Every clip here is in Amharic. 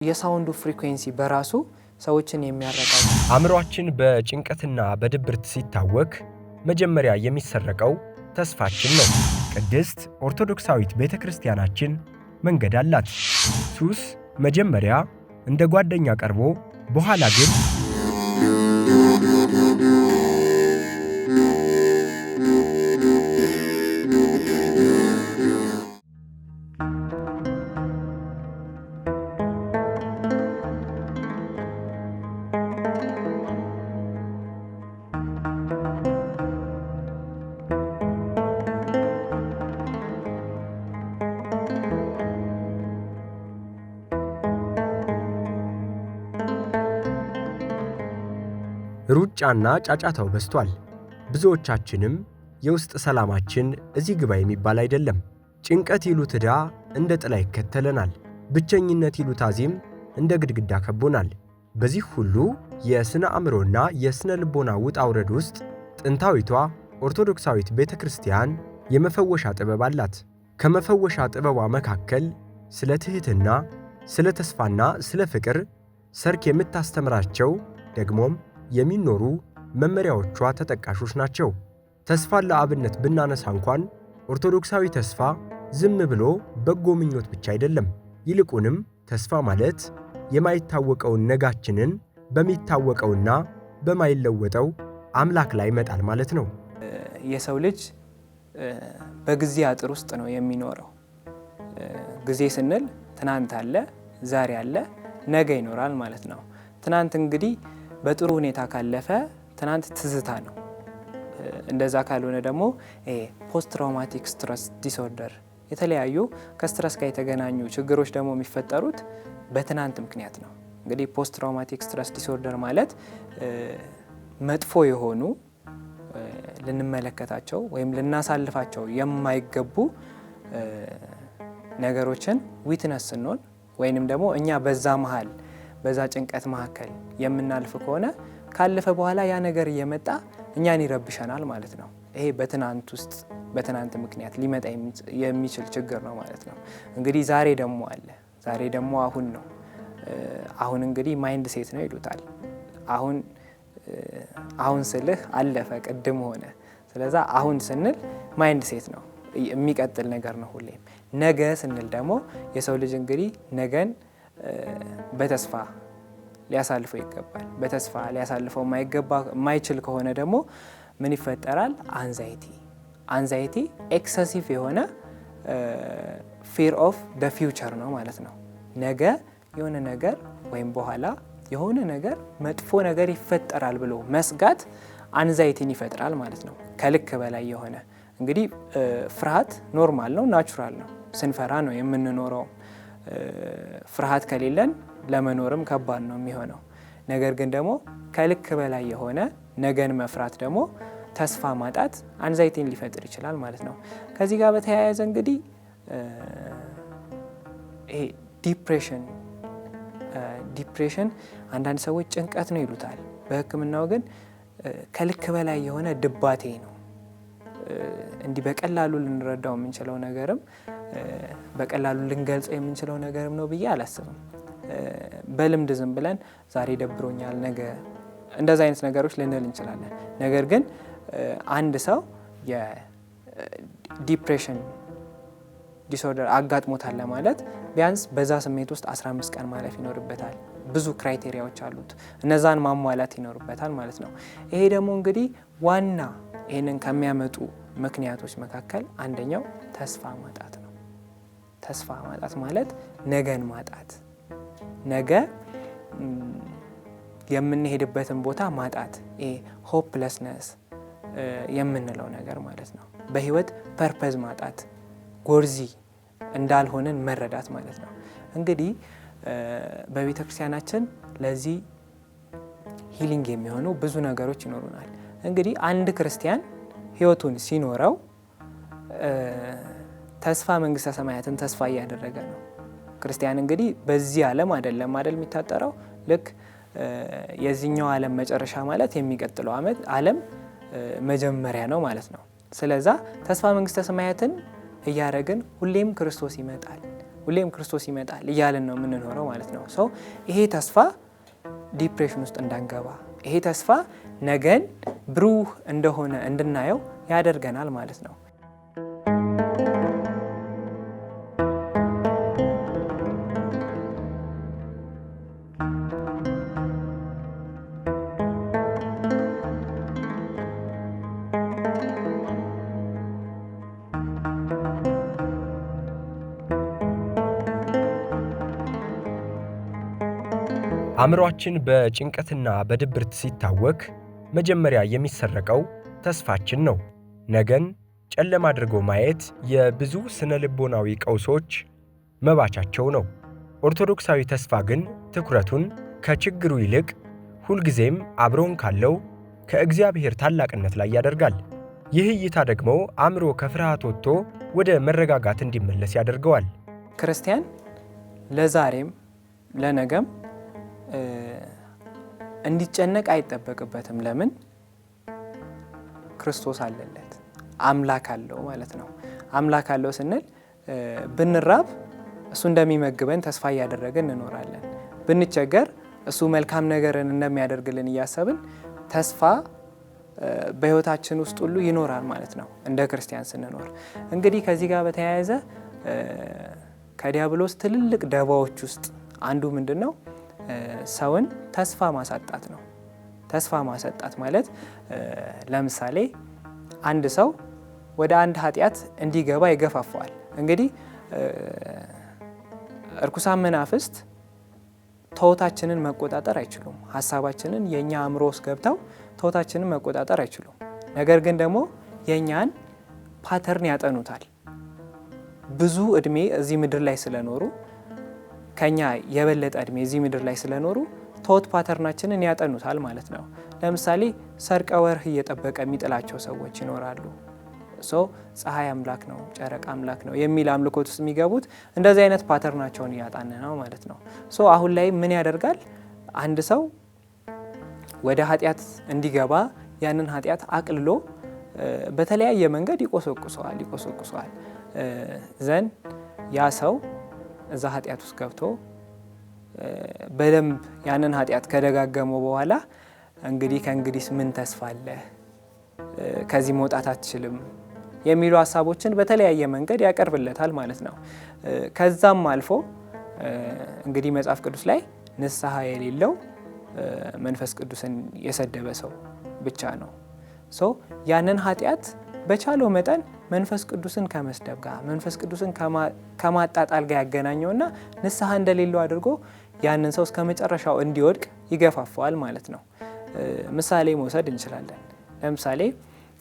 የሳውንዱ ፍሪኩዌንሲ በራሱ ሰዎችን የሚያረጋጋ አእምሮአችን በጭንቀትና በድብርት ሲታወክ መጀመሪያ የሚሰረቀው ተስፋችን ነው። ቅድስት ኦርቶዶክሳዊት ቤተክርስቲያናችን መንገድ አላት። ሱስ መጀመሪያ እንደ ጓደኛ ቀርቦ በኋላ ግን ሩጫና ጫጫታው በዝቷል። ብዙዎቻችንም የውስጥ ሰላማችን እዚህ ግባ የሚባል አይደለም። ጭንቀት ይሉት ዕዳ እንደ ጥላ ይከተለናል። ብቸኝነት ይሉት አዚም እንደ ግድግዳ ከቦናል። በዚህ ሁሉ የስነ አእምሮና የስነ ልቦና ውጣ ውረድ ውስጥ ጥንታዊቷ ኦርቶዶክሳዊት ቤተክርስቲያን የመፈወሻ ጥበብ አላት። ከመፈወሻ ጥበቧ መካከል ስለ ትህትና፣ ስለ ተስፋና ስለ ፍቅር ሰርክ የምታስተምራቸው ደግሞም የሚኖሩ መመሪያዎቿ ተጠቃሾች ናቸው። ተስፋን ለአብነት ብናነሳ እንኳን ኦርቶዶክሳዊ ተስፋ ዝም ብሎ በጎ ምኞት ብቻ አይደለም። ይልቁንም ተስፋ ማለት የማይታወቀውን ነጋችንን በሚታወቀውና በማይለወጠው አምላክ ላይ መጣል ማለት ነው። የሰው ልጅ በጊዜ አጥር ውስጥ ነው የሚኖረው። ጊዜ ስንል ትናንት አለ፣ ዛሬ አለ፣ ነገ ይኖራል ማለት ነው። ትናንት እንግዲህ በጥሩ ሁኔታ ካለፈ ትናንት ትዝታ ነው። እንደዛ ካልሆነ ደግሞ ፖስት ትራውማቲክ ስትረስ ዲስኦርደር የተለያዩ ከስትረስ ጋር የተገናኙ ችግሮች ደግሞ የሚፈጠሩት በትናንት ምክንያት ነው። እንግዲህ ፖስት ትራውማቲክ ስትረስ ዲስኦርደር ማለት መጥፎ የሆኑ ልንመለከታቸው ወይም ልናሳልፋቸው የማይገቡ ነገሮችን ዊትነስ ስንሆን ወይንም ደግሞ እኛ በዛ ጭንቀት መካከል የምናልፍ ከሆነ ካለፈ በኋላ ያ ነገር እየመጣ እኛን ይረብሸናል ማለት ነው። ይሄ በትናንት ምክንያት ሊመጣ የሚችል ችግር ነው ማለት ነው። እንግዲህ ዛሬ ደግሞ አለ። ዛሬ ደግሞ አሁን ነው። አሁን እንግዲህ ማይንድ ሴት ነው ይሉታል። አሁን ስልህ አለፈ ቅድም ሆነ። ስለዛ አሁን ስንል ማይንድ ሴት ነው፣ የሚቀጥል ነገር ነው ሁሌም። ነገ ስንል ደግሞ የሰው ልጅ እንግዲህ ነገን በተስፋ ሊያሳልፈው ይገባል። በተስፋ ሊያሳልፈው የማይችል ከሆነ ደግሞ ምን ይፈጠራል? አንዛይቲ ኤክሰሲቭ የሆነ ፊር ኦፍ ደ ፊውቸር ነው ማለት ነው። ነገ የሆነ ነገር ወይም በኋላ የሆነ ነገር መጥፎ ነገር ይፈጠራል ብሎ መስጋት አንዛይቲን ይፈጥራል ማለት ነው። ከልክ በላይ የሆነ እንግዲህ ፍርሃት ኖርማል ነው፣ ናቹራል ነው። ስንፈራ ነው የምንኖረው። ፍርሃት ከሌለን ለመኖርም ከባድ ነው የሚሆነው። ነገር ግን ደግሞ ከልክ በላይ የሆነ ነገን መፍራት ደግሞ ተስፋ ማጣት አንዛይቲን ሊፈጥር ይችላል ማለት ነው። ከዚህ ጋር በተያያዘ እንግዲህ ይሄ ዲፕሬሽን አንዳንድ ሰዎች ጭንቀት ነው ይሉታል። በሕክምናው ግን ከልክ በላይ የሆነ ድባቴ ነው። እንዲህ በቀላሉ ልንረዳው የምንችለው ነገርም በቀላሉ ልንገልጸው የምንችለው ነገርም ነው ብዬ አላስብም። በልምድ ዝም ብለን ዛሬ ደብሮኛል፣ ነገ እንደዛ አይነት ነገሮች ልንል እንችላለን። ነገር ግን አንድ ሰው የዲፕሬሽን ዲስኦርደር አጋጥሞታል ለማለት ቢያንስ በዛ ስሜት ውስጥ 15 ቀን ማለፍ ይኖርበታል። ብዙ ክራይቴሪያዎች አሉት፣ እነዛን ማሟላት ይኖርበታል ማለት ነው። ይሄ ደግሞ እንግዲህ ዋና ይህንን ከሚያመጡ ምክንያቶች መካከል አንደኛው ተስፋ ማጣት ነው። ተስፋ ማጣት ማለት ነገን ማጣት፣ ነገ የምንሄድበትን ቦታ ማጣት፣ ሆፕለስነስ የምንለው ነገር ማለት ነው። በህይወት ፐርፐዝ ማጣት፣ ጎርዚ እንዳልሆንን መረዳት ማለት ነው። እንግዲህ በቤተ ክርስቲያናችን ለዚህ ሂሊንግ የሚሆኑ ብዙ ነገሮች ይኖሩናል። እንግዲህ አንድ ክርስቲያን ህይወቱን ሲኖረው ተስፋ መንግስተ ሰማያትን ተስፋ እያደረገ ነው። ክርስቲያን እንግዲህ በዚህ ዓለም አይደለም የሚታጠረው። ልክ የዚህኛው ዓለም መጨረሻ ማለት የሚቀጥለው ዓለም መጀመሪያ ነው ማለት ነው። ስለዛ ተስፋ መንግስተ ሰማያትን እያረግን ሁሌም ክርስቶስ ይመጣል፣ ሁሌም ክርስቶስ ይመጣል እያልን ነው የምንኖረው ማለት ነው። ሰው ይሄ ተስፋ ዲፕሬሽን ውስጥ እንዳንገባ፣ ይሄ ተስፋ ነገን ብሩህ እንደሆነ እንድናየው ያደርገናል ማለት ነው። አእምሮአችን በጭንቀትና በድብርት ሲታወክ መጀመሪያ የሚሰረቀው ተስፋችን ነው። ነገን ጨለማ አድርጎ ማየት የብዙ ስነ ልቦናዊ ቀውሶች መባቻቸው ነው። ኦርቶዶክሳዊ ተስፋ ግን ትኩረቱን ከችግሩ ይልቅ ሁልጊዜም አብሮን ካለው ከእግዚአብሔር ታላቅነት ላይ ያደርጋል። ይህ እይታ ደግሞ አእምሮ ከፍርሃት ወጥቶ ወደ መረጋጋት እንዲመለስ ያደርገዋል። ክርስቲያን ለዛሬም ለነገም እንዲጨነቅ አይጠበቅበትም። ለምን? ክርስቶስ አለለት፣ አምላክ አለው ማለት ነው። አምላክ አለው ስንል ብንራብ እሱ እንደሚመግበን ተስፋ እያደረግን እንኖራለን። ብንቸገር እሱ መልካም ነገርን እንደሚያደርግልን እያሰብን ተስፋ በሕይወታችን ውስጥ ሁሉ ይኖራል ማለት ነው እንደ ክርስቲያን ስንኖር። እንግዲህ ከዚህ ጋር በተያያዘ ከዲያብሎስ ትልልቅ ደባዎች ውስጥ አንዱ ምንድን ነው? ሰውን ተስፋ ማሳጣት ነው። ተስፋ ማሳጣት ማለት ለምሳሌ አንድ ሰው ወደ አንድ ኃጢአት እንዲገባ ይገፋፋዋል። እንግዲህ እርኩሳን መናፍስት ተውታችንን መቆጣጠር አይችሉም። ሀሳባችንን የእኛ አእምሮ ውስጥ ገብተው ተውታችንን መቆጣጠር አይችሉም። ነገር ግን ደግሞ የእኛን ፓተርን ያጠኑታል። ብዙ እድሜ እዚህ ምድር ላይ ስለኖሩ ከኛ የበለጠ እድሜ እዚህ ምድር ላይ ስለኖሩ ተውት ፓተርናችንን ያጠኑታል ማለት ነው። ለምሳሌ ሰርቀ ወርህ እየጠበቀ የሚጥላቸው ሰዎች ይኖራሉ። ፀሐይ አምላክ ነው፣ ጨረቃ አምላክ ነው የሚል አምልኮት ውስጥ የሚገቡት እንደዚህ አይነት ፓተርናቸውን እያጣነ ነው ማለት ነው። አሁን ላይ ምን ያደርጋል? አንድ ሰው ወደ ኃጢአት እንዲገባ ያንን ኃጢአት አቅልሎ በተለያየ መንገድ ይቆሰቁሰዋል ዘን ያ ሰው እዛ ኃጢአት ውስጥ ገብቶ በደንብ ያንን ኃጢአት ከደጋገመው በኋላ እንግዲህ ከእንግዲህ ምን ተስፋ አለ? ከዚህ መውጣት አትችልም የሚሉ ሀሳቦችን በተለያየ መንገድ ያቀርብለታል ማለት ነው። ከዛም አልፎ እንግዲህ መጽሐፍ ቅዱስ ላይ ንስሐ የሌለው መንፈስ ቅዱስን የሰደበ ሰው ብቻ ነው። ያንን ኃጢአት በቻለው መጠን መንፈስ ቅዱስን ከመስደብ ጋር መንፈስ ቅዱስን ከማጣጣል ጋር ያገናኘውና ንስሐ እንደሌለው አድርጎ ያንን ሰው እስከ መጨረሻው እንዲወድቅ ይገፋፈዋል ማለት ነው። ምሳሌ መውሰድ እንችላለን። ለምሳሌ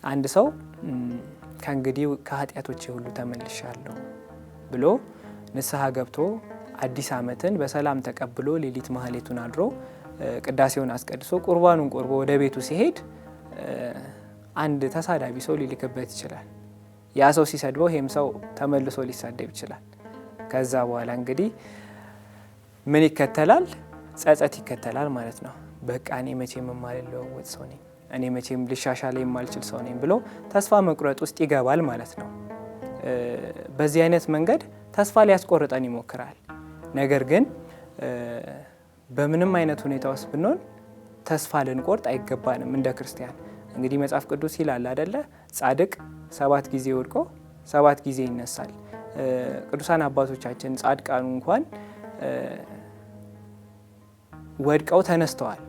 አንድ ሰው ከእንግዲህ ከኃጢአቶቼ ሁሉ ተመልሻለሁ ብሎ ንስሐ ገብቶ አዲስ ዓመትን በሰላም ተቀብሎ ሌሊት ማህሌቱን አድሮ ቅዳሴውን አስቀድሶ ቁርባኑን ቆርቦ ወደ ቤቱ ሲሄድ አንድ ተሳዳቢ ሰው ሊልክበት ይችላል። ያ ሰው ሲሰድበው ይሄም ሰው ተመልሶ ሊሳደብ ይችላል። ከዛ በኋላ እንግዲህ ምን ይከተላል? ጸጸት ይከተላል ማለት ነው። በቃ እኔ መቼም የማልለወጥ ሰው ነኝ፣ እኔ መቼም ልሻሻል የማልችል ሰው ነኝ ብሎ ተስፋ መቁረጥ ውስጥ ይገባል ማለት ነው። በዚህ አይነት መንገድ ተስፋ ሊያስቆርጠን ይሞክራል። ነገር ግን በምንም አይነት ሁኔታ ውስጥ ብንሆን ተስፋ ልንቆርጥ አይገባንም እንደ ክርስቲያን። እንግዲህ መጽሐፍ ቅዱስ ይላል አይደለ? ጻድቅ 7 ጊዜ ወድቆ 7 ጊዜ ይነሳል። ቅዱሳን አባቶቻችን ጻድቃኑ እንኳን ወድቀው ተነስተዋል።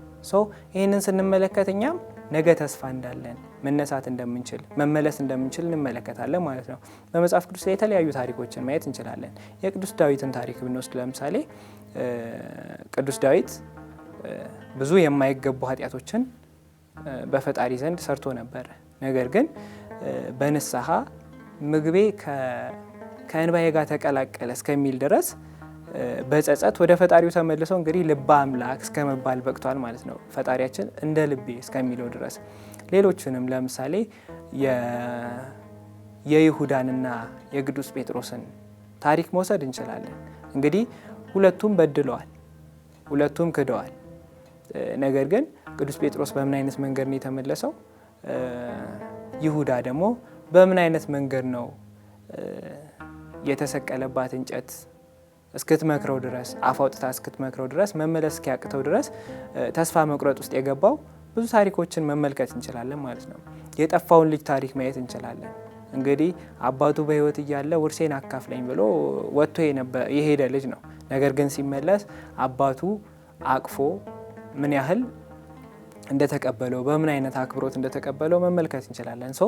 ይህንን ስንመለከት እኛም ነገ ተስፋ እንዳለን መነሳት እንደምንችል መመለስ እንደምንችል እንመለከታለን ማለት ነው። በመጽሐፍ ቅዱስ ላይ የተለያዩ ታሪኮችን ማየት እንችላለን። የቅዱስ ዳዊትን ታሪክ ብንወስድ ለምሳሌ ቅዱስ ዳዊት ብዙ የማይገቡ ኃጢአቶችን በፈጣሪ ዘንድ ሰርቶ ነበር። ነገር ግን በንስሐ ምግቤ ከእንባዬ ጋር ተቀላቀለ እስከሚል ድረስ በጸጸት ወደ ፈጣሪው ተመልሶ እንግዲህ ልበ አምላክ እስከ መባል በቅቷል ማለት ነው። ፈጣሪያችን እንደ ልቤ እስከሚለው ድረስ ሌሎችንም ለምሳሌ የይሁዳንና የቅዱስ ጴጥሮስን ታሪክ መውሰድ እንችላለን። እንግዲህ ሁለቱም በድለዋል፣ ሁለቱም ክደዋል። ነገር ግን ቅዱስ ጴጥሮስ በምን አይነት መንገድ ነው የተመለሰው? ይሁዳ ደግሞ በምን አይነት መንገድ ነው የተሰቀለባት እንጨት እስክትመክረው ድረስ አፍ አውጥታ እስክትመክረው ድረስ መመለስ እስኪያቅተው ድረስ ተስፋ መቁረጥ ውስጥ የገባው ብዙ ታሪኮችን መመልከት እንችላለን ማለት ነው። የጠፋውን ልጅ ታሪክ ማየት እንችላለን። እንግዲህ አባቱ በሕይወት እያለ ውርሴን አካፍለኝ ብሎ ወጥቶ የሄደ ልጅ ነው። ነገር ግን ሲመለስ አባቱ አቅፎ ምን ያህል እንደተቀበለው በምን አይነት አክብሮት እንደተቀበለው መመልከት እንችላለን። ሶ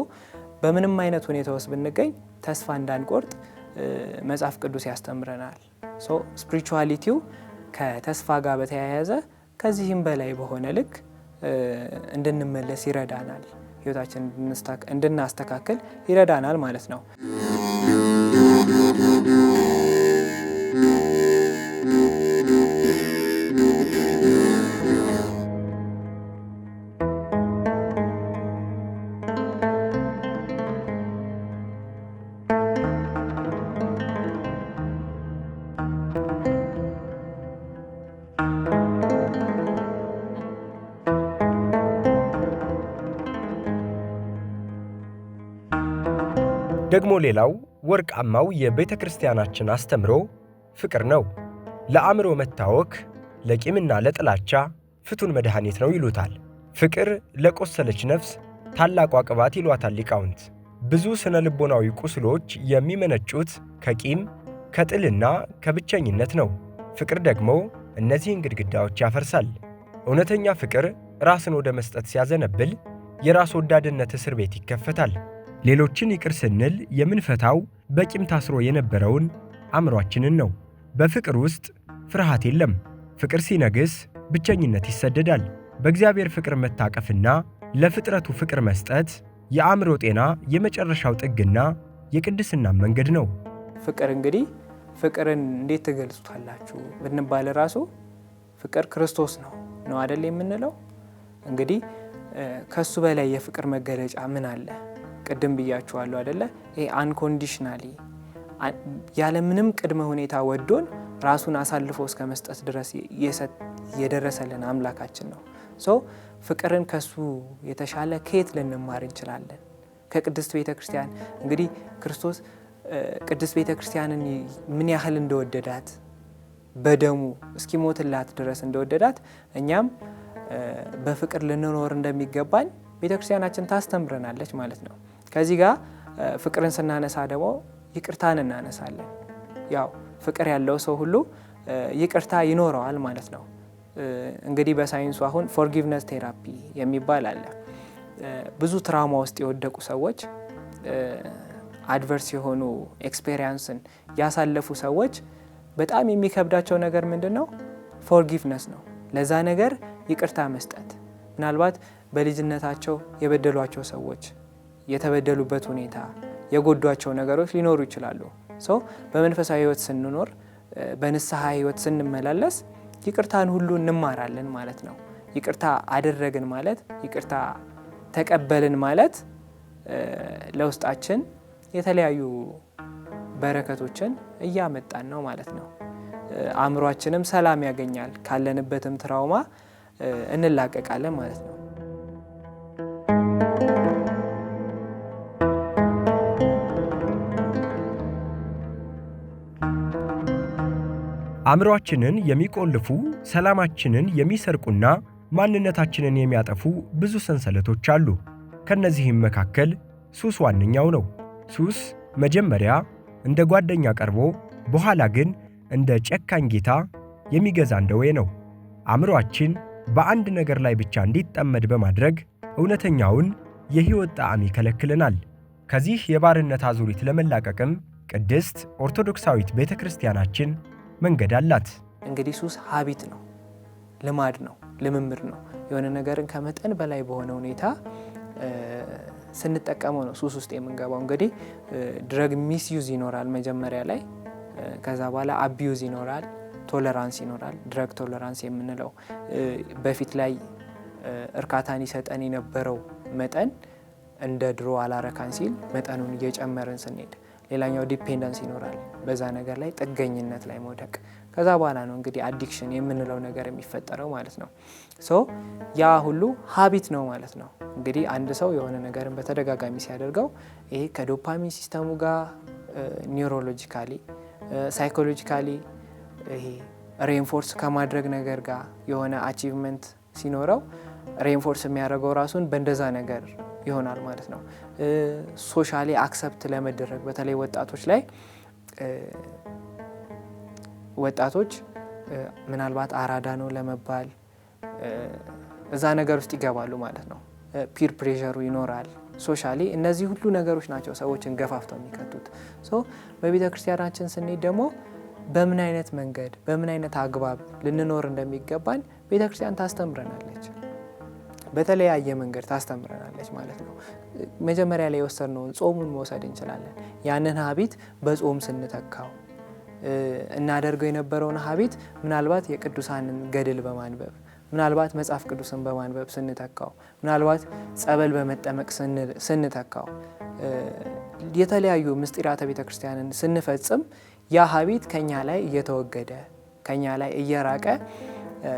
በምንም አይነት ሁኔታ ውስጥ ብንገኝ ተስፋ እንዳንቆርጥ መጽሐፍ ቅዱስ ያስተምረናል። ሶ ስፒሪቹዋሊቲው ከተስፋ ጋር በተያያዘ ከዚህም በላይ በሆነ ልክ እንድንመለስ ይረዳናል። ህይወታችን እንድናስተካክል ይረዳናል ማለት ነው። ደግሞ ሌላው ወርቃማው የቤተ ክርስቲያናችን አስተምሮ ፍቅር ነው። ለአእምሮ መታወክ፣ ለቂምና ለጥላቻ ፍቱን መድኃኒት ነው ይሉታል። ፍቅር ለቆሰለች ነፍስ ታላቋ ቅባት ይሏታል ሊቃውንት። ብዙ ስነ ልቦናዊ ቁስሎች የሚመነጩት ከቂም ከጥልና ከብቸኝነት ነው። ፍቅር ደግሞ እነዚህን ግድግዳዎች ያፈርሳል። እውነተኛ ፍቅር ራስን ወደ መስጠት ሲያዘነብል የራስ ወዳድነት እስር ቤት ይከፈታል። ሌሎችን ይቅር ስንል የምንፈታው በቂም ታስሮ የነበረውን አእምሯችንን ነው። በፍቅር ውስጥ ፍርሃት የለም። ፍቅር ሲነግስ ብቸኝነት ይሰደዳል። በእግዚአብሔር ፍቅር መታቀፍና ለፍጥረቱ ፍቅር መስጠት የአእምሮ ጤና የመጨረሻው ጥግና የቅድስና መንገድ ነው። ፍቅር እንግዲህ ፍቅርን እንዴት ትገልጹታላችሁ ብንባል ራሱ ፍቅር ክርስቶስ ነው አይደል የምንለው። እንግዲህ ከሱ በላይ የፍቅር መገለጫ ምን አለ? ቅድም ብያችኋለሁ አይደለ? ይሄ አንኮንዲሽናሊ ያለምንም ቅድመ ሁኔታ ወዶን ራሱን አሳልፎ እስከ መስጠት ድረስ የደረሰልን አምላካችን ነው። ሶ ፍቅርን ከሱ የተሻለ ከየት ልንማር እንችላለን? ከቅድስት ቤተ ክርስቲያን። እንግዲህ ክርስቶስ ቅድስት ቤተ ክርስቲያንን ምን ያህል እንደወደዳት በደሙ እስኪሞትላት ድረስ እንደወደዳት እኛም በፍቅር ልንኖር እንደሚገባን ቤተ ክርስቲያናችን ታስተምረናለች ማለት ነው። ከዚህ ጋር ፍቅርን ስናነሳ ደግሞ ይቅርታን እናነሳለን። ያው ፍቅር ያለው ሰው ሁሉ ይቅርታ ይኖረዋል ማለት ነው። እንግዲህ በሳይንሱ አሁን ፎርጊቭነስ ቴራፒ የሚባል አለ። ብዙ ትራውማ ውስጥ የወደቁ ሰዎች፣ አድቨርስ የሆኑ ኤክስፔሪየንስን ያሳለፉ ሰዎች በጣም የሚከብዳቸው ነገር ምንድን ነው? ፎርጊቭነስ ነው። ለዛ ነገር ይቅርታ መስጠት። ምናልባት በልጅነታቸው የበደሏቸው ሰዎች፣ የተበደሉበት ሁኔታ፣ የጎዷቸው ነገሮች ሊኖሩ ይችላሉ። ሰው በመንፈሳዊ ሕይወት ስንኖር፣ በንስሐ ሕይወት ስንመላለስ ይቅርታን ሁሉ እንማራለን ማለት ነው። ይቅርታ አደረግን ማለት፣ ይቅርታ ተቀበልን ማለት ለውስጣችን የተለያዩ በረከቶችን እያመጣን ነው ማለት ነው። አእምሯችንም ሰላም ያገኛል፣ ካለንበትም ትራውማ እንላቀቃለን ማለት ነው። አእምሯችንን የሚቆልፉ፣ ሰላማችንን የሚሰርቁና ማንነታችንን የሚያጠፉ ብዙ ሰንሰለቶች አሉ። ከነዚህም መካከል ሱስ ዋነኛው ነው። ሱስ መጀመሪያ እንደ ጓደኛ ቀርቦ በኋላ ግን እንደ ጨካኝ ጌታ የሚገዛ ደዌ ነው። አእምሯችን በአንድ ነገር ላይ ብቻ እንዲጠመድ በማድረግ እውነተኛውን የሕይወት ጣዕም ይከለክለናል። ከዚህ የባርነት አዙሪት ለመላቀቅም ቅድስት ኦርቶዶክሳዊት ቤተ ክርስቲያናችን መንገድ አላት። እንግዲህ ሱስ ሀቢት ነው፣ ልማድ ነው፣ ልምምድ ነው። የሆነ ነገርን ከመጠን በላይ በሆነ ሁኔታ ስንጠቀመው ነው ሱስ ውስጥ የምንገባው። እንግዲህ ድረግ ሚስዩዝ ይኖራል መጀመሪያ ላይ፣ ከዛ በኋላ አቢዩዝ ይኖራል፣ ቶለራንስ ይኖራል። ድረግ ቶለራንስ የምንለው በፊት ላይ እርካታን ይሰጠን የነበረው መጠን እንደ ድሮ አላረካን ሲል መጠኑን እየጨመርን ስንሄድ፣ ሌላኛው ዲፔንደንስ ይኖራል፣ በዛ ነገር ላይ ጥገኝነት ላይ መውደቅ። ከዛ በኋላ ነው እንግዲህ አዲክሽን የምንለው ነገር የሚፈጠረው ማለት ነው። ሶ ያ ሁሉ ሀቢት ነው ማለት ነው። እንግዲህ አንድ ሰው የሆነ ነገርን በተደጋጋሚ ሲያደርገው ይሄ ከዶፓሚን ሲስተሙ ጋር ኒውሮሎጂካሊ፣ ሳይኮሎጂካሊ ይሄ ሬንፎርስ ከማድረግ ነገር ጋር የሆነ አቺቭመንት ሲኖረው ሬንፎርስ የሚያደርገው ራሱን በእንደዛ ነገር ይሆናል ማለት ነው። ሶሻሊ አክሰፕት ለመደረግ በተለይ ወጣቶች ላይ ወጣቶች ምናልባት አራዳ ነው ለመባል እዛ ነገር ውስጥ ይገባሉ ማለት ነው። ፒር ፕሬሸሩ ይኖራል። ሶሻሊ እነዚህ ሁሉ ነገሮች ናቸው ሰዎችን ገፋፍተው የሚከቱት። በቤተ ክርስቲያናችን ስንሄድ ደግሞ በምን አይነት መንገድ በምን አይነት አግባብ ልንኖር እንደሚገባን ቤተ ክርስቲያን ታስተምረናለች። በተለያየ መንገድ ታስተምረናለች ማለት ነው። መጀመሪያ ላይ የወሰድነውን ጾሙን መውሰድ እንችላለን። ያንን ሀቢት በጾም ስንተካው እናደርገው የነበረውን ሀቢት ምናልባት የቅዱሳንን ገድል በማንበብ ምናልባት መጽሐፍ ቅዱስን በማንበብ ስንተካው ምናልባት ጸበል በመጠመቅ ስንተካው የተለያዩ ምስጢራተ ቤተ ክርስቲያንን ስንፈጽም ያ ሀቢት ከኛ ላይ እየተወገደ ከኛ ላይ እየራቀ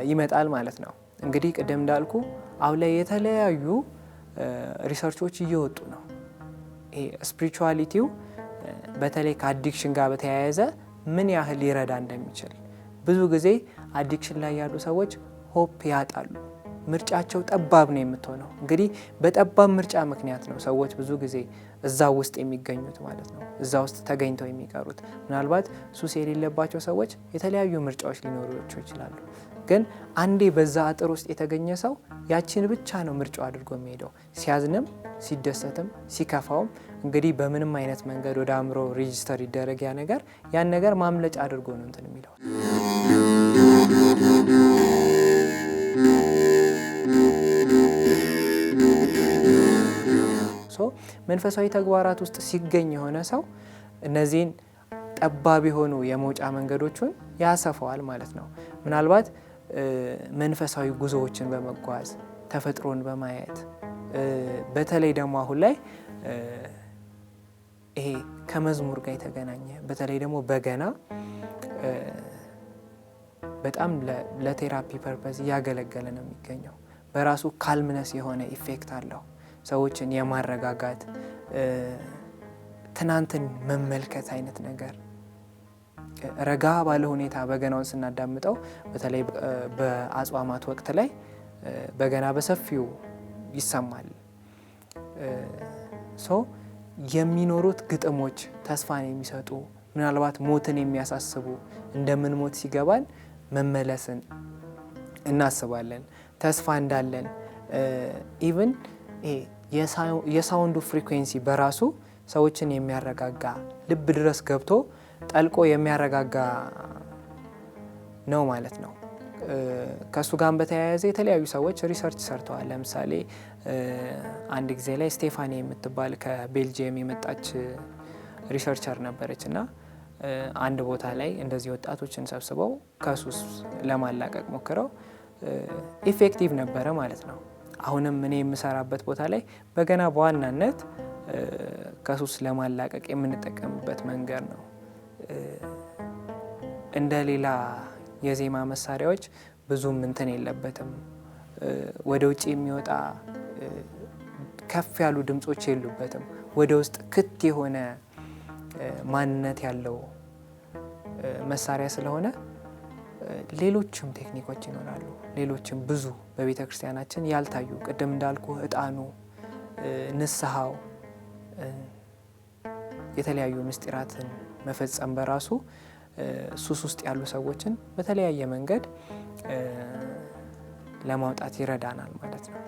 ይመጣል ማለት ነው። እንግዲህ ቅድም እንዳልኩ አሁን ላይ የተለያዩ ሪሰርቾች እየወጡ ነው። ይሄ ስፒሪቹዋሊቲው በተለይ ከአዲክሽን ጋር በተያያዘ ምን ያህል ሊረዳ እንደሚችል ብዙ ጊዜ አዲክሽን ላይ ያሉ ሰዎች ሆፕ ያጣሉ። ምርጫቸው ጠባብ ነው የምትሆነው። እንግዲህ በጠባብ ምርጫ ምክንያት ነው ሰዎች ብዙ ጊዜ እዛ ውስጥ የሚገኙት ማለት ነው። እዛ ውስጥ ተገኝተው የሚቀሩት። ምናልባት ሱስ የሌለባቸው ሰዎች የተለያዩ ምርጫዎች ሊኖሯቸው ይችላሉ። ግን አንዴ በዛ አጥር ውስጥ የተገኘ ሰው ያችን ብቻ ነው ምርጫው አድርጎ የሚሄደው። ሲያዝንም ሲደሰትም ሲከፋውም እንግዲህ በምንም አይነት መንገድ ወደ አእምሮ ሬጂስተር ይደረግ ያን ነገር ማምለጫ አድርጎ ነው እንትን የሚለው። መንፈሳዊ ተግባራት ውስጥ ሲገኝ የሆነ ሰው እነዚህን ጠባብ የሆኑ የመውጫ መንገዶችን ያሰፋዋል ማለት ነው። ምናልባት መንፈሳዊ ጉዞዎችን በመጓዝ ተፈጥሮን በማየት በተለይ ደግሞ አሁን ላይ ይሄ ከመዝሙር ጋር የተገናኘ በተለይ ደግሞ በገና በጣም ለቴራፒ ፐርፐዝ እያገለገለ ነው የሚገኘው። በራሱ ካልምነስ የሆነ ኢፌክት አለው። ሰዎችን የማረጋጋት ትናንትን መመልከት አይነት ነገር ረጋ ባለ ሁኔታ በገናውን ስናዳምጠው በተለይ በአጽዋማት ወቅት ላይ በገና በሰፊው ይሰማል። የሚኖሩት ግጥሞች ተስፋን የሚሰጡ ምናልባት ሞትን የሚያሳስቡ እንደምንሞት ሲገባን መመለስን እናስባለን። ተስፋ እንዳለን ኢቭን የሳውንዱ ፍሪኩዌንሲ በራሱ ሰዎችን የሚያረጋጋ ልብ ድረስ ገብቶ ጠልቆ የሚያረጋጋ ነው ማለት ነው። ከሱ ጋር በተያያዘ የተለያዩ ሰዎች ሪሰርች ሰርተዋል። ለምሳሌ አንድ ጊዜ ላይ ስቴፋኒ የምትባል ከቤልጂየም የመጣች ሪሰርቸር ነበረች እና አንድ ቦታ ላይ እንደዚህ ወጣቶችን ሰብስበው ከሱስ ለማላቀቅ ሞክረው ኢፌክቲቭ ነበረ ማለት ነው። አሁንም እኔ የምሰራበት ቦታ ላይ በገና በዋናነት ከሱስ ለማላቀቅ የምንጠቀምበት መንገድ ነው። እንደ ሌላ የዜማ መሳሪያዎች ብዙም እንትን የለበትም። ወደ ውጭ የሚወጣ ከፍ ያሉ ድምጾች የሉበትም። ወደ ውስጥ ክት የሆነ ማንነት ያለው መሳሪያ ስለሆነ ሌሎችም ቴክኒኮች ይኖራሉ። ሌሎችም ብዙ በቤተ ክርስቲያናችን ያልታዩ ቅድም እንዳልኩ እጣኑ፣ ንስሐው፣ የተለያዩ ምስጢራትን መፈጸም በራሱ ሱስ ውስጥ ያሉ ሰዎችን በተለያየ መንገድ ለማውጣት ይረዳናል ማለት ነው።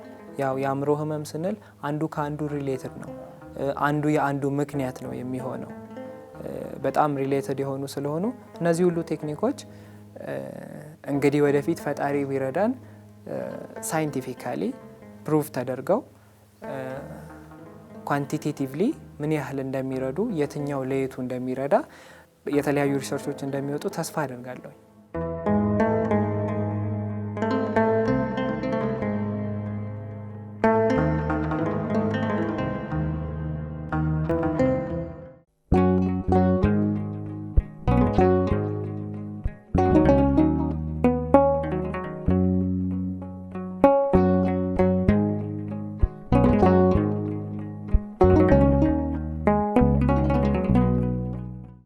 ያው የአእምሮ ህመም ስንል አንዱ ከአንዱ ሪሌትድ ነው። አንዱ የአንዱ ምክንያት ነው የሚሆነው። በጣም ሪሌትድ የሆኑ ስለሆኑ እነዚህ ሁሉ ቴክኒኮች እንግዲህ ወደፊት ፈጣሪ ቢረዳን ሳይንቲፊካሊ ፕሩቭ ተደርገው ኳንቲቴቲቭሊ ምን ያህል እንደሚረዱ የትኛው ለየቱ እንደሚረዳ የተለያዩ ሪሰርቾች እንደሚወጡ ተስፋ አደርጋለሁ።